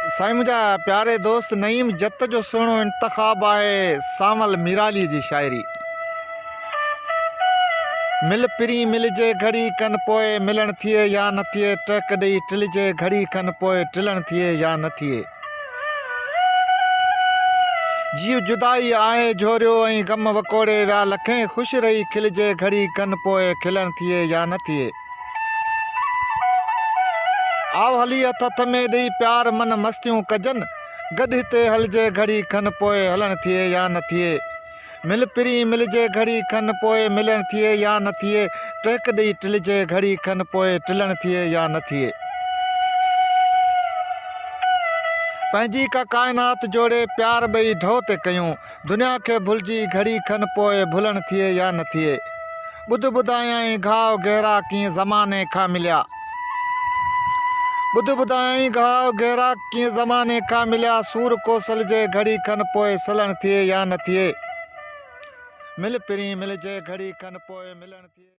साईं मुझा प्यारे दोस्त नईम जत जो सुहिणो इंतखाब आहे सांवल मीराली जी शायरी। मिल पिरी मिलजे घड़ी कन पोए मिलन थिए या न थिए, टक ॾेई टिलजे घड़ी कन पोए टिलण थिए या न थिए। जीव जुदाई आहे झोरियो ऐं गम वकोड़े विया लखें, ख़ुशि रही खिलजे घड़ी कन पोए खिलण थिए या न थिए। आव हली हथ हथ में ॾेई प्यार मन मस्तियूं कजनि, गॾु हिते हलजे घड़ी खन पोइ हलण थिए या न थिए। मिल पिरी मिलजे घड़ी खन पोइ मिलण थिए या न थिए, टहिक ॾेई टिलजे घड़ी खन पोइ टिलण थिए या न थिए। पंहिंजी का काइनात जोड़े प्यार ॿई ढो ते कयूं, दुनिया खे भुलिजी घड़ी खन पोइ भुलण थिए या न थिए। ॿुध ॿुधायई घाव गहरा कीअं ज़माने खां मिलिया, ॿुध ॿुधायई घाव गहरा कीअं ज़माने खां मिलिया, सूर कोसल जे घड़ी खन पोइ सलण थिए या न थिए। मिल पिरी मिलजे घड़ी खन पोइ मिलण थिए।